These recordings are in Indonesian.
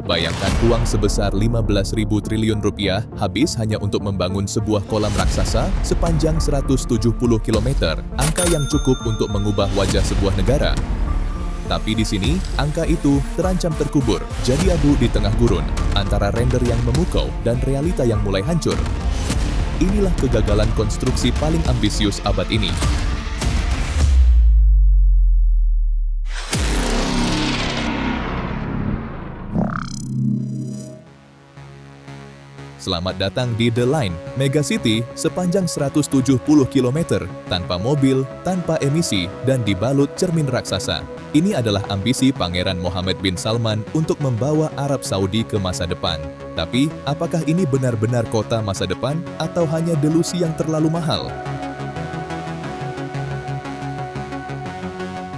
Bayangkan uang sebesar 15.000 triliun rupiah habis hanya untuk membangun sebuah kolam raksasa sepanjang 170 km, angka yang cukup untuk mengubah wajah sebuah negara. Tapi di sini, angka itu terancam terkubur, jadi abu di tengah gurun, antara render yang memukau dan realita yang mulai hancur. Inilah kegagalan konstruksi paling ambisius abad ini. Selamat datang di The Line, megacity sepanjang 170 km, tanpa mobil, tanpa emisi, dan dibalut cermin raksasa. Ini adalah ambisi Pangeran Mohammed bin Salman untuk membawa Arab Saudi ke masa depan. Tapi, apakah ini benar-benar kota masa depan atau hanya delusi yang terlalu mahal?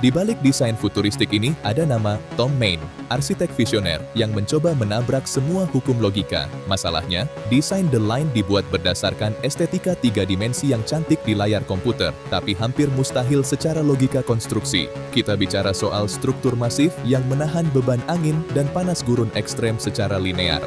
Di balik desain futuristik ini ada nama Tom Main, arsitek visioner yang mencoba menabrak semua hukum logika. Masalahnya, desain The Line dibuat berdasarkan estetika 3 dimensi yang cantik di layar komputer, tapi hampir mustahil secara logika konstruksi. Kita bicara soal struktur masif yang menahan beban angin dan panas gurun ekstrem secara linear.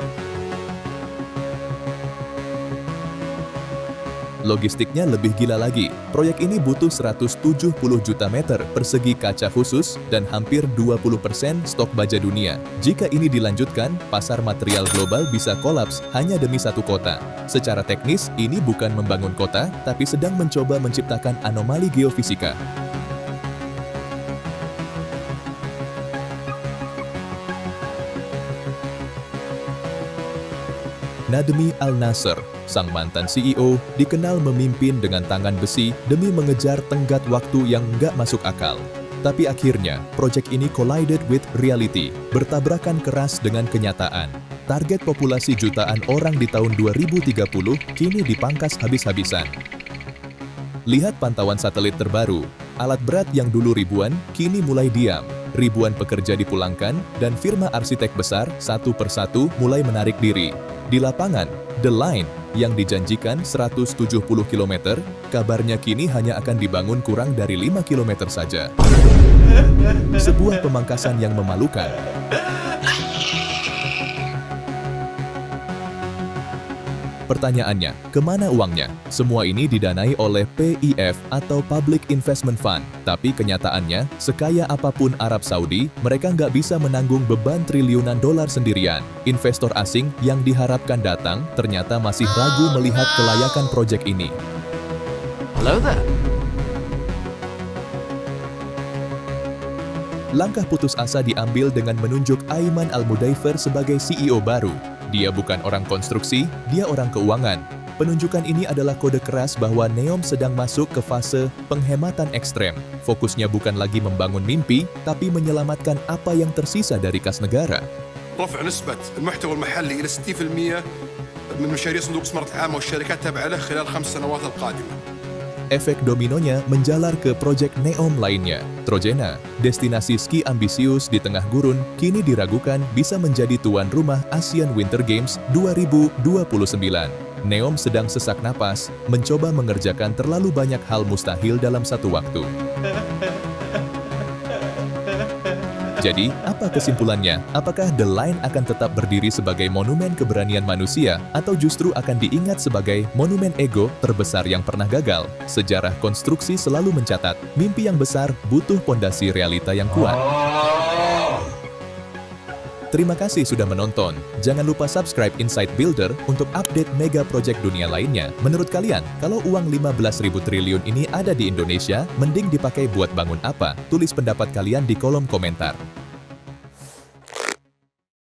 Logistiknya lebih gila lagi. Proyek ini butuh 170 juta meter persegi kaca khusus dan hampir 20% stok baja dunia. Jika ini dilanjutkan, pasar material global bisa kolaps hanya demi satu kota. Secara teknis, ini bukan membangun kota, tapi sedang mencoba menciptakan anomali geofisika. Nadmi Al-Nasser, sang mantan CEO, dikenal memimpin dengan tangan besi demi mengejar tenggat waktu yang nggak masuk akal. Tapi akhirnya, proyek ini collided with reality, bertabrakan keras dengan kenyataan. Target populasi jutaan orang di tahun 2030 kini dipangkas habis-habisan. Lihat pantauan satelit terbaru, alat berat yang dulu ribuan, kini mulai diam. Ribuan pekerja dipulangkan, dan firma arsitek besar satu persatu mulai menarik diri. Di lapangan, The Line yang dijanjikan 170 km, kabarnya kini hanya akan dibangun kurang dari 5 km saja. Sebuah pemangkasan yang memalukan. Pertanyaannya, kemana uangnya? Semua ini didanai oleh PIF atau Public Investment Fund. Tapi kenyataannya, sekaya apapun Arab Saudi, mereka nggak bisa menanggung beban triliunan dolar sendirian. Investor asing yang diharapkan datang ternyata masih ragu melihat kelayakan proyek ini. Hello there. Langkah putus asa diambil dengan menunjuk Aiman Al-Mudaifer sebagai CEO baru. Dia bukan orang konstruksi, dia orang keuangan. Penunjukan ini adalah kode keras bahwa NEOM sedang masuk ke fase penghematan ekstrem. Fokusnya bukan lagi membangun mimpi, tapi menyelamatkan apa yang tersisa dari kas negara. رفع نسبة المحتوى المحلي إلى 60% من مشاريع صندوق الاستثمارات العامة والشركات التابعة له خلال 5 سنوات القادمة. Efek dominonya menjalar ke proyek NEOM lainnya. Trojena, destinasi ski ambisius di tengah gurun, kini diragukan bisa menjadi tuan rumah Asian Winter Games 2029. NEOM sedang sesak napas, mencoba mengerjakan terlalu banyak hal mustahil dalam satu waktu. Jadi, apa kesimpulannya? Apakah The Line akan tetap berdiri sebagai monumen keberanian manusia atau justru akan diingat sebagai monumen ego terbesar yang pernah gagal? Sejarah konstruksi selalu mencatat, mimpi yang besar butuh pondasi realita yang kuat. Terima kasih sudah menonton. Jangan lupa subscribe Insight Builder untuk update mega project dunia lainnya. Menurut kalian, kalau uang 15.000 triliun ini ada di Indonesia, mending dipakai buat bangun apa? Tulis pendapat kalian di kolom komentar.